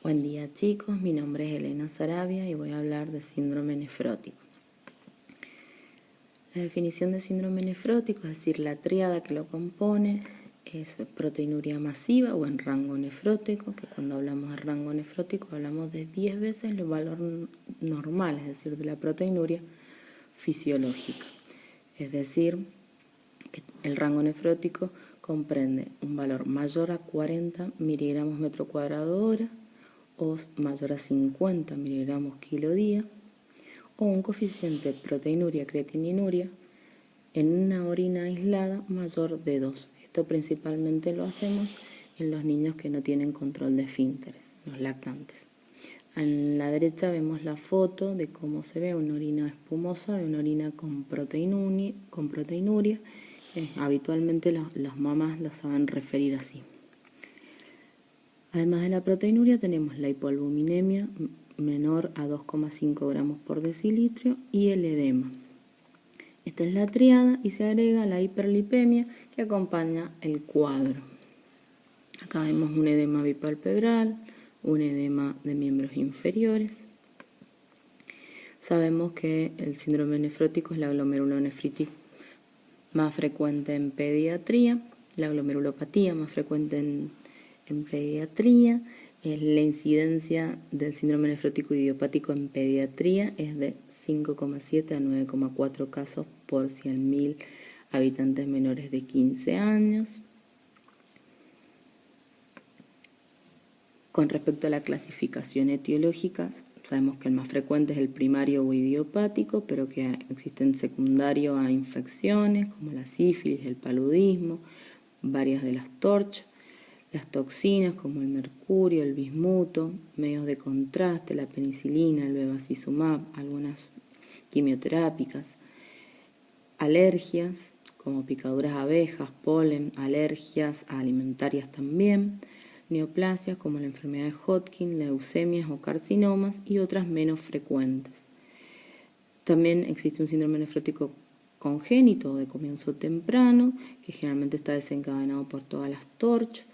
Buen día chicos, mi nombre es Elena Sarabia y voy a hablar de síndrome nefrótico. La definición de síndrome nefrótico, es decir, la tríada que lo compone, es proteinuria masiva o en rango nefrótico, que cuando hablamos de rango nefrótico hablamos de 10 veces el valor normal, es decir, de la proteinuria fisiológica. Es decir, que el rango nefrótico comprende un valor mayor a 40 miligramos metro cuadrado hora, o mayor a 50 miligramos kilo día, o un coeficiente proteinuria-creatininuria en una orina aislada mayor de 2. Esto principalmente lo hacemos en los niños que no tienen control de esfínteres, los lactantes. En la derecha vemos la foto de cómo se ve una orina espumosa de una orina con proteinuria. Habitualmente las mamás lo saben referir así. Además de la proteinuria tenemos la hipoalbuminemia menor a 2,5 gramos por decilitro y el edema. Esta es la tríada y se agrega la hiperlipemia que acompaña el cuadro. Acá vemos un edema bipalpebral, un edema de miembros inferiores. Sabemos que el síndrome nefrótico es la glomerulonefritis más frecuente en pediatría, la glomerulopatía más frecuente en pediatría. La incidencia del síndrome nefrótico idiopático en pediatría es de 5,7 a 9,4 casos por 100.000 habitantes menores de 15 años. Con respecto a la clasificación etiológica, sabemos que el más frecuente es el primario o idiopático, pero que existen secundarios a infecciones como la sífilis, el paludismo, varias de las TORCH, las toxinas como el mercurio, el bismuto, medios de contraste, la penicilina, el bevacizumab, algunas quimioterápicas, alergias como picaduras de abejas, polen, alergias alimentarias también, neoplasias como la enfermedad de Hodgkin, leucemias o carcinomas y otras menos frecuentes. También existe un síndrome nefrótico congénito de comienzo temprano, que generalmente está desencadenado por todas las TORCH,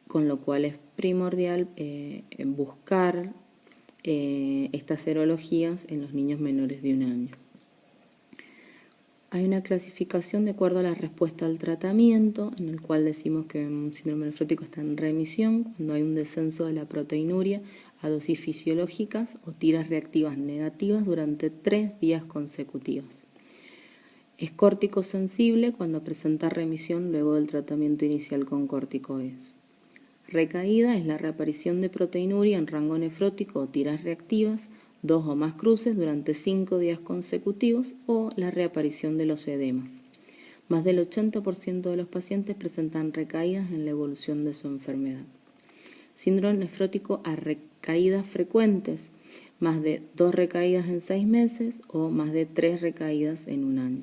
con lo cual es primordial buscar estas serologías en los niños menores de 1 año. Hay una clasificación de acuerdo a la respuesta al tratamiento, en el cual decimos que un síndrome nefrótico está en remisión cuando hay un descenso de la proteinuria a dosis fisiológicas o tiras reactivas negativas durante 3 días consecutivos. Es córtico sensible cuando presenta remisión luego del tratamiento inicial con corticoides. Recaída es la reaparición de proteinuria en rango nefrótico o tiras reactivas, 2 o más cruces durante 5 días consecutivos o la reaparición de los edemas. Más del 80% de los pacientes presentan recaídas en la evolución de su enfermedad. Síndrome nefrótico a recaídas frecuentes, más de 2 recaídas en 6 meses o más de 3 recaídas en 1 año.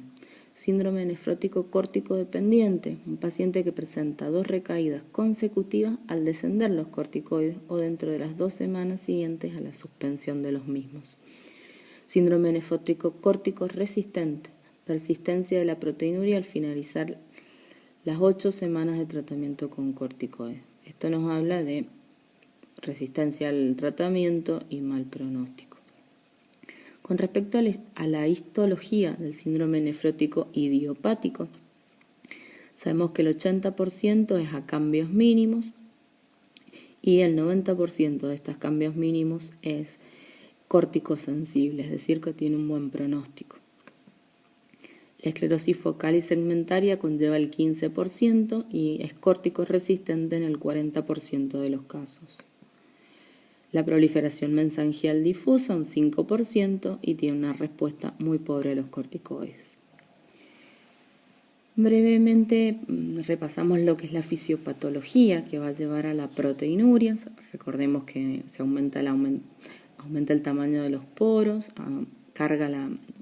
Síndrome nefrótico córtico dependiente, un paciente que presenta 2 recaídas consecutivas al descender los corticoides o dentro de las 2 semanas siguientes a la suspensión de los mismos. Síndrome nefrótico córtico resistente, persistencia de la proteinuria al finalizar las 8 semanas de tratamiento con corticoides. Esto nos habla de resistencia al tratamiento y mal pronóstico. Con respecto a la histología del síndrome nefrótico idiopático, sabemos que el 80% es a cambios mínimos y el 90% de estos cambios mínimos es córtico-sensible, es decir, que tiene un buen pronóstico. La esclerosis focal y segmentaria conlleva el 15% y es córtico-resistente en el 40% de los casos. La proliferación mesangial difusa, un 5%, y tiene una respuesta muy pobre a los corticoides. Brevemente repasamos lo que es la fisiopatología que va a llevar a la proteinuria. Recordemos que se aumenta el tamaño de los poros,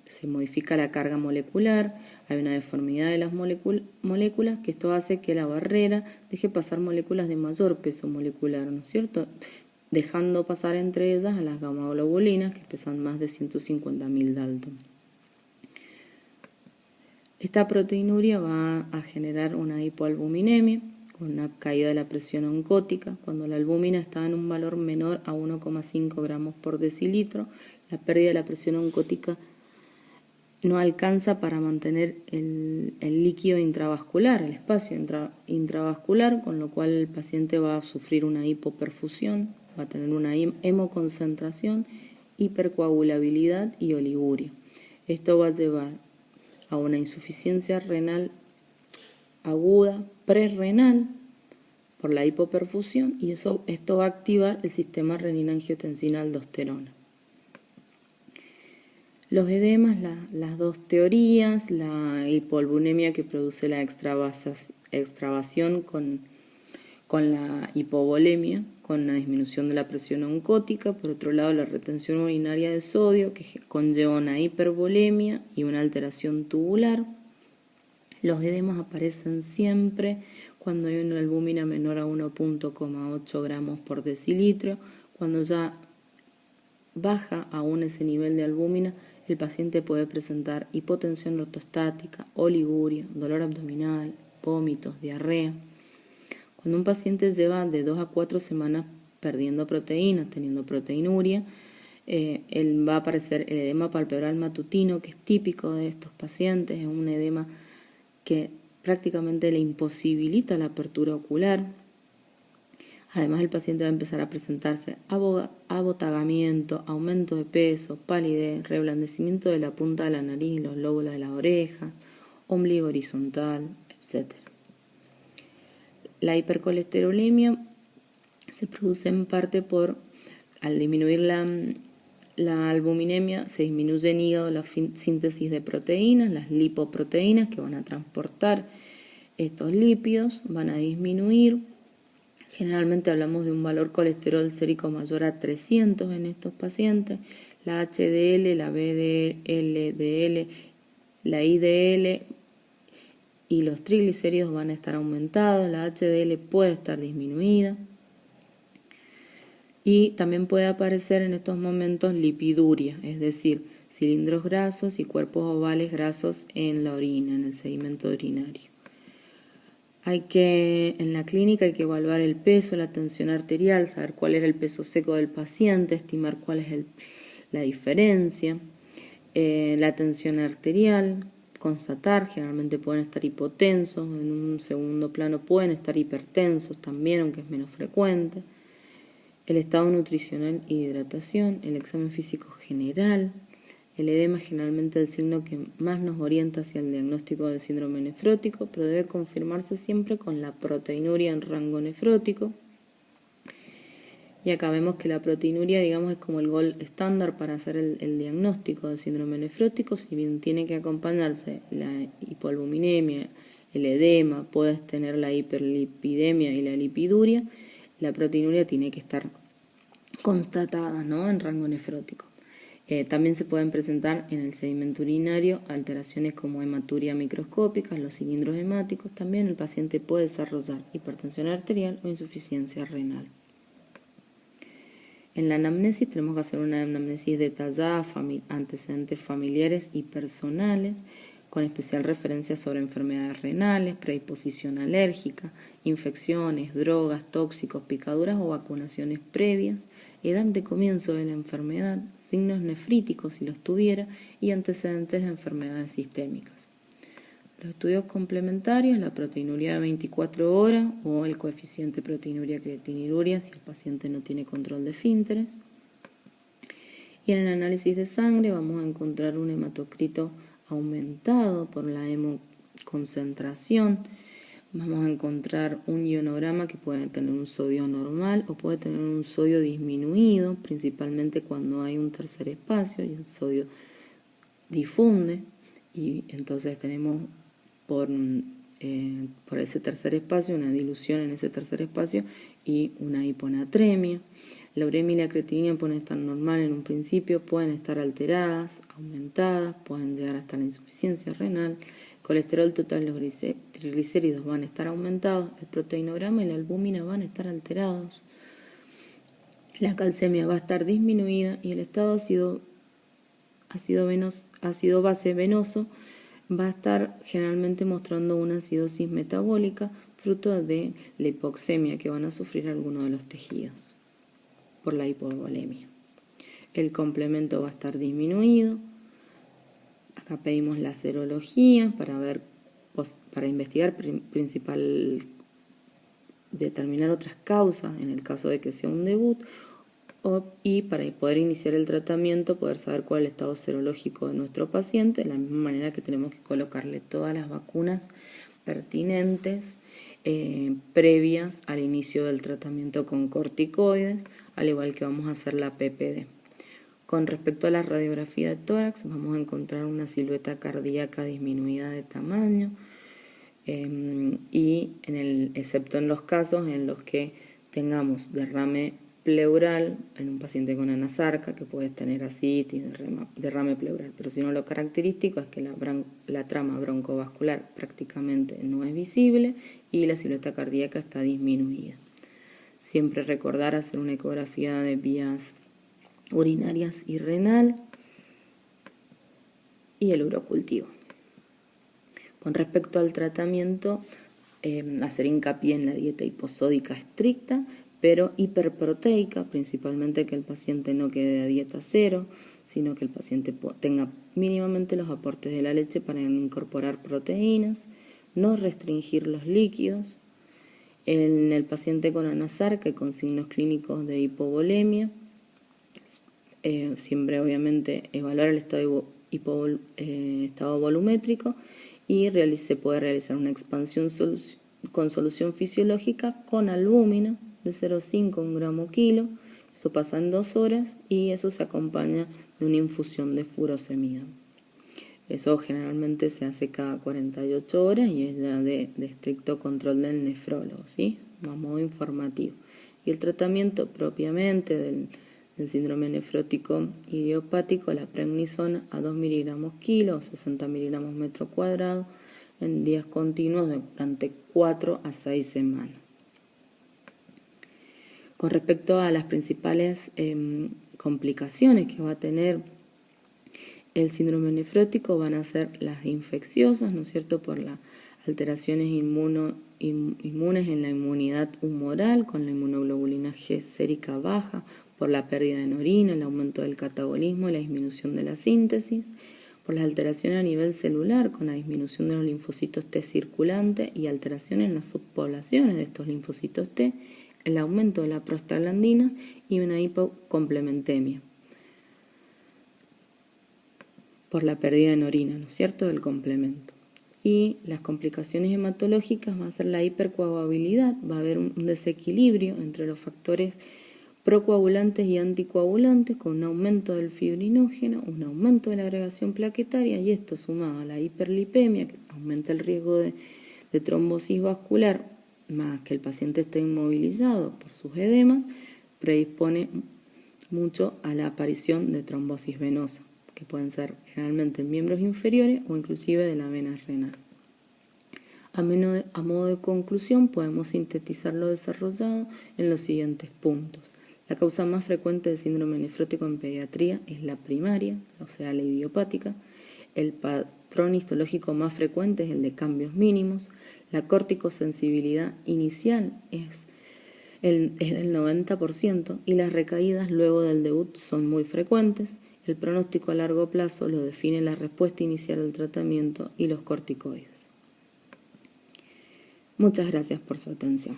se modifica la carga molecular, hay una deformidad de las moléculas, que esto hace que la barrera deje pasar moléculas de mayor peso molecular, ¿no es cierto?, dejando pasar entre ellas a las gamaglobulinas, que pesan más de 150.000 Dalton. Esta proteinuria va a generar una hipoalbuminemia con una caída de la presión oncótica. Cuando la albúmina está en un valor menor a 1,5 gramos por decilitro, la pérdida de la presión oncótica no alcanza para mantener el líquido intravascular, el espacio intravascular, con lo cual el paciente va a sufrir una hipoperfusión, va a tener una hemoconcentración, hipercoagulabilidad y oliguria. Esto va a llevar a una insuficiencia renal aguda prerrenal por la hipoperfusión y esto va a activar el sistema renina-angiotensina-aldosterona. Los edemas, las dos teorías, la hipoalbuminemia que produce la extravasación con la hipovolemia, con la disminución de la presión oncótica, por otro lado la retención urinaria de sodio que conlleva una hipervolemia y una alteración tubular. Los edemas aparecen siempre cuando hay una albúmina menor a 1,8 gramos por decilitro. Cuando ya baja aún ese nivel de albúmina, el paciente puede presentar hipotensión ortostática, oliguria, dolor abdominal, vómitos, diarrea. Cuando un paciente lleva de 2 a 4 semanas perdiendo proteínas, teniendo proteinuria, va a aparecer el edema palpebral matutino, que es típico de estos pacientes, es un edema que prácticamente le imposibilita la apertura ocular. Además, el paciente va a empezar a presentarse abotagamiento, aumento de peso, palidez, reblandecimiento de la punta de la nariz, los lóbulos de la oreja, ombligo horizontal, etc. La hipercolesterolemia se produce en parte al disminuir la albuminemia, se disminuye en hígado la síntesis de proteínas, las lipoproteínas que van a transportar estos lípidos, van a disminuir. Generalmente hablamos de un valor colesterol sérico mayor a 300 en estos pacientes. La HDL, la VDL, la IDL y los triglicéridos van a estar aumentados. La HDL puede estar disminuida. Y también puede aparecer en estos momentos lipiduria, es decir, cilindros grasos y cuerpos ovales grasos en la orina, en el sedimento urinario. En la clínica hay que evaluar el peso, la tensión arterial, saber cuál era el peso seco del paciente, estimar cuál es la diferencia, la tensión arterial, constatar, generalmente pueden estar hipotensos, en un segundo plano pueden estar hipertensos también, aunque es menos frecuente, el estado nutricional y de hidratación, el examen físico general. El edema es generalmente el signo que más nos orienta hacia el diagnóstico del síndrome nefrótico, pero debe confirmarse siempre con la proteinuria en rango nefrótico. Y acá vemos que la proteinuria, digamos, es como el gold estándar para hacer el diagnóstico del síndrome nefrótico, si bien tiene que acompañarse la hipoalbuminemia, el edema, puedes tener la hiperlipidemia y la lipiduria, la proteinuria tiene que estar constatada, ¿no?, en rango nefrótico. También se pueden presentar en el sedimento urinario alteraciones como hematuria microscópica, los cilindros hemáticos. También el paciente puede desarrollar hipertensión arterial o insuficiencia renal. En la anamnesis tenemos que hacer una anamnesis detallada, antecedentes familiares y personales, con especial referencia sobre enfermedades renales, predisposición alérgica, infecciones, drogas, tóxicos, picaduras o vacunaciones previas, edad de comienzo de la enfermedad, signos nefríticos si los tuviera y antecedentes de enfermedades sistémicas. Los estudios complementarios, la proteinuria de 24 horas o el coeficiente proteinuria-creatininuria si el paciente no tiene control de esfínteres. Y en el análisis de sangre vamos a encontrar un hematocrito aumentado por la hemoconcentración. Vamos a encontrar un ionograma que puede tener un sodio normal o puede tener un sodio disminuido, principalmente cuando hay un tercer espacio y el sodio difunde. Y entonces tenemos por ese tercer espacio una dilución en ese tercer espacio y una hiponatremia. La uremia y la creatinina pueden estar normal en un principio, pueden estar alteradas, aumentadas, pueden llegar hasta la insuficiencia renal. El colesterol total y los triglicéridos van a estar aumentados, el proteinograma y la albúmina van a estar alterados. La calcemia va a estar disminuida y el estado ácido base venoso va a estar generalmente mostrando una acidosis metabólica fruto de la hipoxemia que van a sufrir algunos de los tejidos por la hipovolemia. El complemento va a estar disminuido. Acá pedimos la serología para investigar determinar otras causas en el caso de que sea un debut, y para poder iniciar el tratamiento, poder saber cuál es el estado serológico de nuestro paciente, de la misma manera que tenemos que colocarle todas las vacunas pertinentes previas al inicio del tratamiento con corticoides, al igual que vamos a hacer la PPD. Con respecto a la radiografía de tórax, vamos a encontrar una silueta cardíaca disminuida de tamaño, excepto en los casos en los que tengamos derrame pleural en un paciente con anasarca, que puede tener ascitis, derrame pleural, pero si no, lo característico es que la trama broncovascular prácticamente no es visible y la silueta cardíaca está disminuida. Siempre recordar hacer una ecografía de vías urinarias y renal y el urocultivo. Con respecto al tratamiento, hacer hincapié en la dieta hiposódica estricta, pero hiperproteica, principalmente que el paciente no quede a dieta cero, sino que el paciente tenga mínimamente los aportes de la leche para incorporar proteínas, no restringir los líquidos. En el paciente con anasarca y con signos clínicos de hipovolemia, siempre obviamente evaluar el estado volumétrico y se puede realizar una expansión con solución fisiológica con albúmina de 0,5 a 1 gramo kilo. Eso pasa en 2 horas y eso se acompaña de una infusión de furosemida. Eso generalmente se hace cada 48 horas y es ya de estricto control del nefrólogo, ¿sí? A modo informativo. Y el tratamiento propiamente del síndrome nefrótico idiopático, la prednisona a 2 miligramos kilo o 60 miligramos metro cuadrado en días continuos durante 4 a 6 semanas. Con respecto a las principales complicaciones que va a tener el síndrome nefrótico, van a ser las infecciosas, ¿no es cierto?, por las alteraciones inmunes en la inmunidad humoral, con la inmunoglobulina G sérica baja, por la pérdida de orina, el aumento del catabolismo y la disminución de la síntesis, por las alteraciones a nivel celular, con la disminución de los linfocitos T circulantes y alteraciones en las subpoblaciones de estos linfocitos T, el aumento de la prostaglandina y una hipocomplementemia por la pérdida de orina, ¿no es cierto?, del complemento. Y las complicaciones hematológicas va a ser la hipercoagulabilidad, va a haber un desequilibrio entre los factores procoagulantes y anticoagulantes, con un aumento del fibrinógeno, un aumento de la agregación plaquetaria, y esto sumado a la hiperlipemia, que aumenta el riesgo de trombosis vascular, más que el paciente esté inmovilizado por sus edemas, predispone mucho a la aparición de trombosis venosa, que pueden ser generalmente en miembros inferiores o inclusive de la vena renal. A modo de conclusión, podemos sintetizar lo desarrollado en los siguientes puntos. La causa más frecuente de síndrome nefrótico en pediatría es la primaria, o sea, la idiopática. El patrón histológico más frecuente es el de cambios mínimos. La corticosensibilidad inicial es del 90% y las recaídas luego del debut son muy frecuentes. El pronóstico a largo plazo lo define la respuesta inicial al tratamiento y los corticoides. Muchas gracias por su atención.